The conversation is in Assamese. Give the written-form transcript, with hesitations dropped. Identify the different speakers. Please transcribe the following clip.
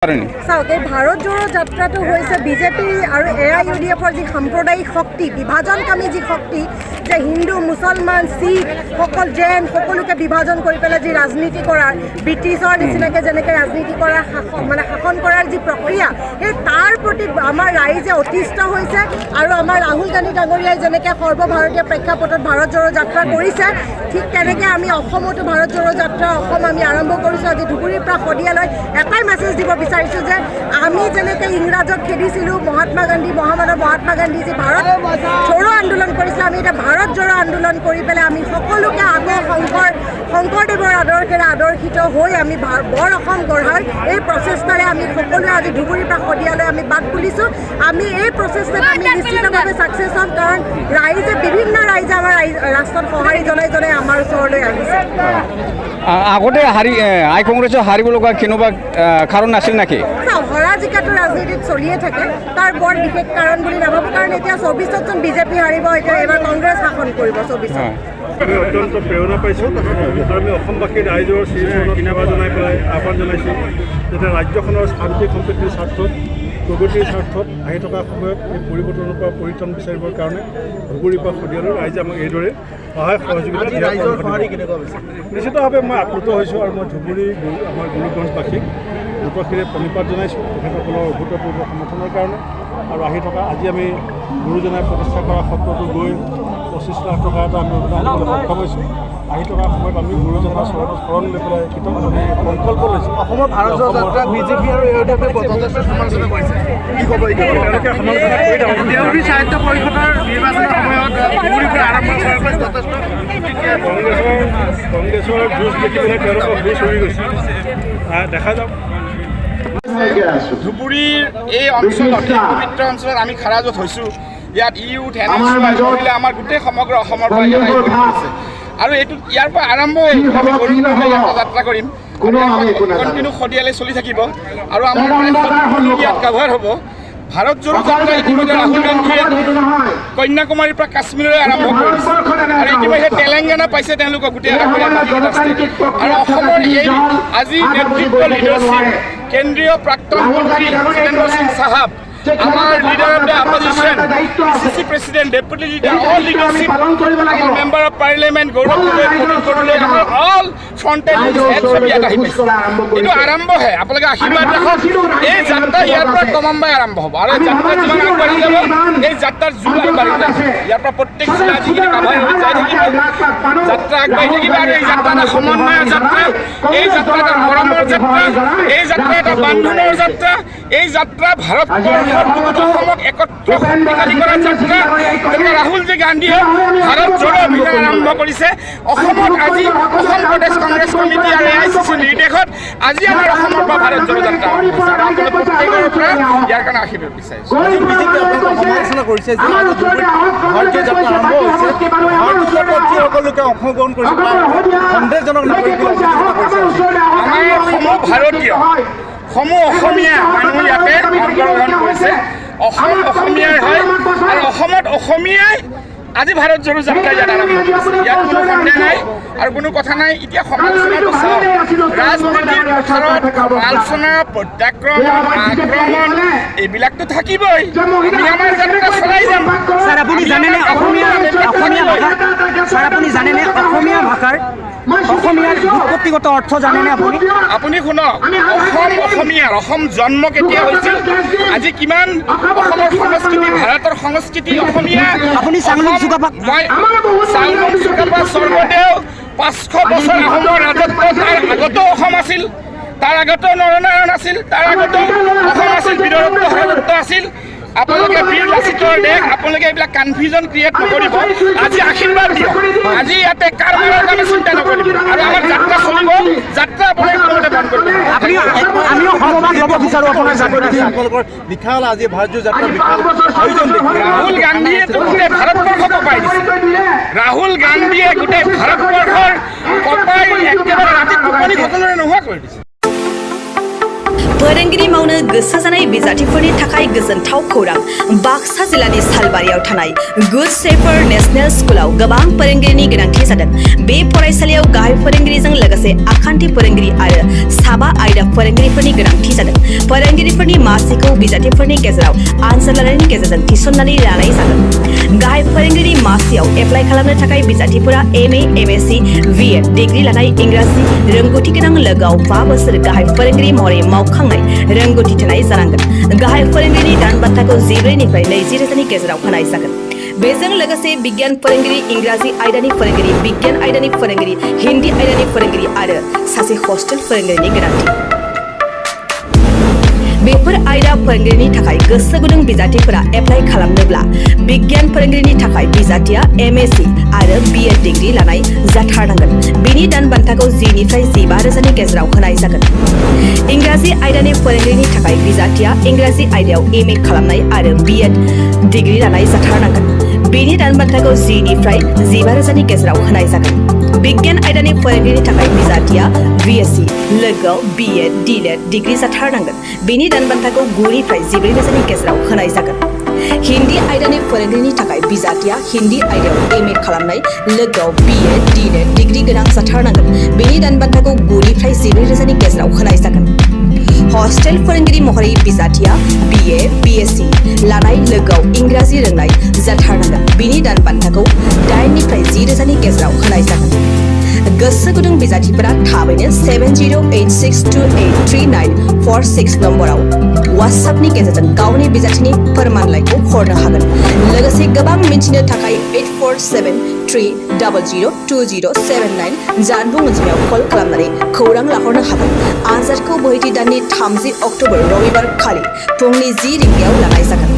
Speaker 1: চাওক, এই ভাৰত জোড়ো যাত্ৰাটো হৈছে বিজেপি আৰু AIUDFৰ যি সাম্প্ৰদায়িক শক্তি, বিভাজনকামী যি শক্তি, যে হিন্দু মুছলমান শিখ জৈন সকলোকে বিভাজন কৰি পেলাই যি ৰাজনীতি কৰাৰ, ব্ৰিটিছৰ নিচিনাকৈ যেনেকৈ ৰাজনীতি কৰাৰ শাসন কৰাৰ যি প্ৰক্ৰিয়া, সেই তাৰ প্ৰতি আমাৰ ৰাইজে অতিষ্ঠ হৈছে। আৰু আমাৰ ৰাহুল গান্ধী ডাঙৰীয়াই যেনেকৈ সৰ্বভাৰতীয় প্ৰেক্ষাপটত ভাৰত জোড়ো যাত্ৰা কৰিছে, ঠিক তেনেকৈ আমি অসমতো ভাৰত জোড়ো যাত্ৰা আমি আৰম্ভ কৰিছোঁ। আজি ধুবুৰীৰ পৰা শদিয়ালৈ এটাই মেছেজ দিব বিচাৰিছোঁ যে আমি যেনেকৈ ইংৰাজক খেদিছিলোঁ, মহামানৱ মহাত্মা গান্ধী যি ভাৰত জোড়ো আন্দোলন কৰিছিলে, আমি এতিয়া ভাৰত জোড়ো আন্দোলন কৰি পেলাই আমি সকলোকে আকৌ শংকৰদেৱৰ আদৰ্শেৰে আদৰ্শিত হৈ আমি বৰ অসম গঢ়াৰ এই প্ৰচেষ্টাৰে আমি সকলোৱে আজি ধুবুৰীৰ পৰা শদিয়ালৈ আমি বাট তুলিছোঁ। আমি এই প্ৰচেষ্টাত আমি নিশ্চিতভাৱে ছাকচেছ হ'ম, কাৰণ বিভিন্ন ৰাইজে আমাৰ ৰাষ্ট্ৰত সঁহাৰি জনাই আমাৰ ওচৰলৈ আহিছে।
Speaker 2: আগতে আই কংগ্ৰেছৰ হাৰিব লগা কেনেবা কাৰণ আছিল নেকি?
Speaker 1: হৰা জিকাটো ৰাজনীতিত চলিয়ে থাকে, তাৰ বৰ বিশেষ কাৰণ বুলি নাভাবোঁ, কাৰণ এতিয়া 24ত বিজেপি হাৰিব, এতিয়া এইবাৰ কংগ্ৰেছ শাসন কৰিব 24ত।
Speaker 3: আমি অত্যন্ত প্ৰেৰণা পাইছোঁ আৰু আমি অসমবাসীৰ ৰাইজৰ ধন্যবাদ জনাই পেলাই আহ্বান জনাইছোঁ যাতে ৰাজ্যখনৰ শান্তি সম্প্ৰীতিৰ স্বাৰ্থত, প্ৰগতিৰ স্বাৰ্থত আহি থকা সময়ত এই পৰিৱৰ্তনৰ পৰা পৰিত্ৰাণ বিচাৰিবৰ কাৰণে ধুবুৰীৰ পৰা শদিয়ালৈ ৰাইজে আমাক এইদৰে সহায় সহযোগিতা নিশ্চিতভাৱে মই আপ্লুত হৈছোঁ। আৰু মই ধুবুৰী আমাৰ গুৰুগঞ্জবাসীক দ্ৰুতশিৰে প্ৰণিপাত জনাইছোঁ তেখেতসকলৰ অভূতপূৰ্ব সমৰ্থনৰ কাৰণে। আৰু আহি থকা আজি আমি গুৰুজনাই প্ৰতিষ্ঠা কৰা সত্ৰটো গৈ 25 লাখ টকা এটা আমি সক্ষম হৈছোঁ। আহি থকা সময়ত আমি গুৰুজনাৰ শৰণ লৈ পেলাই সংকল্প লৈছোঁ। অসমৰ ভাৰত জোড়ো যাত্ৰা বিজেপি আৰু AIUDFে যথেষ্ট সমালোচনা কৰিছে, কি ক'ব? তেওঁলোকে সমালোচনা কৰি দেউৰী সাহিত্য পৰিষদৰ নিৰ্বাচনৰ সময়ত ধুবুৰীৰ পৰা আৰম্ভ কৰাৰ যথেষ্ট কংগ্ৰেছৰ যুঁজ দেখি পেলাই তেওঁলোকৰ ভুল চৰি গৈছে। দেখা যাওক।
Speaker 4: ধুবুৰীৰ এই অঞ্চলত, এই পবিত্ৰ অঞ্চলত আমি খাৰাজত হৈছোঁ। ইয়াত ইউথ মহিলা আমাৰ গোটেই সমগ্ৰ অসমৰ পৰা ইয়াত আহিছে। আৰু এইটো ইয়াৰ পৰা আৰম্ভ হৈ আমি যাত্ৰা কৰিম, কণ্টিনিউ শদিয়ালৈ চলি থাকিব। আৰু আমাৰ ইয়াত কাভাৰ হ'ব। ভাৰত জোড়ো যাত্ৰা ইতিমধ্যে ৰাহুল গান্ধীয়ে কন্যাকুমাৰীৰ পৰা কাশ্মীৰলৈ আৰম্ভ কৰিছে, আৰু ইতিমধ্যে তেলেংগানা পাইছে তেওঁলোকক গোটেই। আৰু অসমৰ এই আজি নেতৃত্ব লিডাৰশ্বিপ, কেন্দ্ৰীয় প্ৰাক্তন মন্ত্ৰী জিতেন্দ্ৰ সিং সাহাব, our leader of the opposition, PCC president, deputy leader, all leadership, our member of parliament, Gaurav Gogoi, all frontline heads of ইয়াত আহি পাইছে। এইটো আৰম্ভ হয়, আপোনালোকে আশীৰ্বাদ ৰাখক। এই যাত্ৰা ইয়াৰ পৰা ক্ৰমান্বয়ে আৰম্ভ হ'ব, আৰু এই যাত্ৰা যিমান আগবাঢ়ি যাব, এই যাত্ৰাৰ জোৰ আগবাঢ়ি যাব। ইয়াৰ পৰা প্ৰত্যেক জিলা যিখিনি কাভাৰ হৈ যাই থাকিব, যাত্ৰা আগবাঢ়ি থাকিব। আৰু এই যাত্ৰা এটা সমন্বয়ৰ যাত্ৰা, এই যাত্ৰা এটা মৰমৰ যাত্ৰা, এই যাত্ৰা এটা বান্ধোনৰ যাত্ৰা, এই যাত্ৰা ভাৰতবৰ্ষৰ অসমক একত্ৰ শক্তিশালী কৰাৰ যাত্ৰা। গতিকে ৰাহুলজী গান্ধীয়ে ভাৰত জোড়ো অভিযান আৰম্ভ কৰিছে। অসমত আজি অসম প্ৰদেশ কংগ্ৰেছ কমিটি আৰু AICC নিৰ্দেশত আজি আমাৰ অসমৰ পৰা ভাৰত জোড়ো যাত্ৰা প্ৰত্যেকৰ পৰা ইয়াৰ কাৰণে আশীৰ্বাদ বিচাৰিছোঁ।
Speaker 5: সমালোচনা কৰিছে যে ভাৰতীয় যাত্ৰা আৰম্ভ হৈছে, ভাৰতীয় যাত্ৰাত যিসকলোকে অংশগ্ৰহণ কৰিছে সন্দেহজনক নাগৰিক কৰিছে।
Speaker 4: আমাৰ সমূহ ভাৰতীয়, সমূহ অসমীয়া মানুহ ইয়াতে অংশগ্ৰহণ কৰিছে। অসম অসমীয়াৰ হয়, আৰু অসমত অসমীয়াই আজি ভাৰত জোড়ো যাত্ৰা ইয়াত আৰম্ভ কৰিছে। ইয়াত কোনো সন্দেহ নাই আৰু কোনো কথা নাই। এতিয়া সমালোচনাটো চাওক, ৰাজনীতিৰ পথাৰত সমালোচনা, প্ৰত্যাক্ৰমণ, আক্ৰমণ এইবিলাকতো থাকিবই। আমি আমাৰ যাত্ৰা চলাই যাম।
Speaker 6: ছাৰ, আপুনি জানেনে অসমীয়াৰ উৎপত্তিগত অৰ্থ জানেনে আপুনি?
Speaker 4: আপুনি শুনক, অসম জন্ম কেতিয়া হৈছিল, আজি কিমান অসমৰ সংস্কৃতি, ভাৰতৰ সংস্কৃতি অসমীয়া।
Speaker 6: আপুনি চাংলুং চুকাফা,
Speaker 4: চাংলুং চুকাফা, স্বৰ্গদেউ 500 বছৰ আহোমৰ ৰাজত্ব, তাৰ আগতো অসম আছিল, তাৰ আগতো নৰনাৰায়ণ আছিল, তাৰ আগতো অসম আছিল, বীৰৰত্ন হৰদত্ত আছিল। আপোনালোকে বীৰ লাচিতৰ দেশ, আপোনালোকে এইবিলাক কনফিউজন ক্ৰিয়েট নকৰিব। আজি আশীৰ্বাদ দিয়ক, আজি ইয়াতে কাৰবাৰৰ কাৰণে চিন্তা নকৰিব, আৰু আমাৰ যাত্ৰা চলিব। যাত্ৰা আপোনালোকে কোনোমতে বন্ধ কৰিব।
Speaker 6: আমিও সমভাগ ল'ব বিচাৰোঁ আপোনাৰ
Speaker 5: আপোনালোকৰ বিশাল আজি ভাৰত জোড়ো যাত্ৰা বিশাল আয়োজন দেখি
Speaker 4: ৰাহুল গান্ধীয়ে গোটেই ভাৰতবৰ্ষ কপাই দিছে। ৰাহুল গান্ধীয়ে গোটেই ভাৰতবৰ্ষৰ কপাই একেবাৰে ৰাতি টোপনি সকলোৰে নোহোৱা কৰি দিছে।
Speaker 7: फोरोंगिरि मावनो गोसो जानाय बिजाथिफोरनि थाखाय गोजोनथाव खौरां बाक्सा जिल्लानि सालबारियाव थानाय गुड शेफार्ड नेशनेल स्कुलाव गोबां फोरोंगिरिनि गोनांथि जादों। बे फरायसालियाव गाहाय फोरोंगिरिजों लोगोसे आखान्थि फोरोंगिरि आरो साबा आयदा फोरोंगिरिफोरनि गोनांथि जादों। फोरोंगिरिफोरनि मासिखौ बिजाथिफोरनि गेजेराव आनजाद लानायनि गेजेरजों थिसननानै लानाय जागोन। गाहाय फोरोंगिरि मासियाव एप्लाइ खालामनो थाखाय बिजाथिफोरा MA, MSc, BEd डिग्री लानाय इंराजि रोंगौथि गोनां लोगोआव 5 बोसोर गाहाय फोरोंगिरि महरै मावखांनाय रोंगौथि थानाय जानांगोन। गाहाय फोरोंगिरिनि दान बान्थाखौ 14 निफ्राय 20 रोजानि गेजेराव होनाय जागोन। बेजों लोगोसे बिगियान फोरोंगिरि, इंराजि आयदानि फोरोंगिरि, बिगियान आयदानि फोरोंगिरि, हिन्दी आयदानि फोरोंगिरि आरो सासे हस्टेल फोरोंगिरिनि गोनांथि। बेफोर आयदा फोरोंगिरिनि थाखाय गोसो गुदुं बिजाथिफोरा एप्लाइ खालामनोब्ला बिगियान फोरोंगिरिनि थाखाय बिजाथिया MSc आरो BEd डिग्री लानाय जाथारनांगोन। बेनि दान बान्थाखौ 10 निफ्राय 15 रोजानि गेजेराव होनाय जागोन। इंराजि आयदानि फोरोंगिरिनि थाखाय बिजाथिया इंराजि आयदायाव MA खालामनाय आरो BEd डिग्री लानाय जाथारनांगोन। बेनि दान बान्थाखौ 10 निफ्राय 15 रोजानि गेजेराव होनाय जागोन। बिगियान आयदानि फोरोंगिरिनि थाखाय बिजाथिया BSc लोगोआव BEd DLED डिग्री जाथारनांगोन। बेनि दान बान्थाखौ 9 निफ्राय 14 रोजानि गेजेराव होनाय जागोन। हिन्दी आयदानि फोरोंगिरिनि थाखाय बिजाथिया हिन्दी आयदायाव MA खालामनाय लोगोआव BEd DLED डिग्री गोनां जाथारनांगोन। बेनि दान बान्थाखौ 9 निफ्राय 14 रोजानि गेजेराव होनाय जागोन। हस्टेल फोरोंगिरि महरै बिजाथिया BA, BSc लानाय लोगोआव इंराजि रोंनाय जाथारनांगन। बिनि दान बान्थाखौ 8 निफ्राय 10 रोजानि गेजेराव होनाय जागोन। गोसो गुदुं बिजाथिफोरा थाबैनो 7086283946 नम्बराव WhatsAppनि गेजेरजों गावनि बिजाथिनि फोरमानलाइखौ हरनो हागोन। लोगोसे गोबां मिन्थिनो थाखाय 8473002079 जानबुं अनजिमायाव कल खालामनानै खौरां लाहरनो हागोन। आनजादखौ बोहैथि दाननि 30 अक्ट'बर रबिबार खालि फुंनि 10 रिंगायाव लानाय जागोन।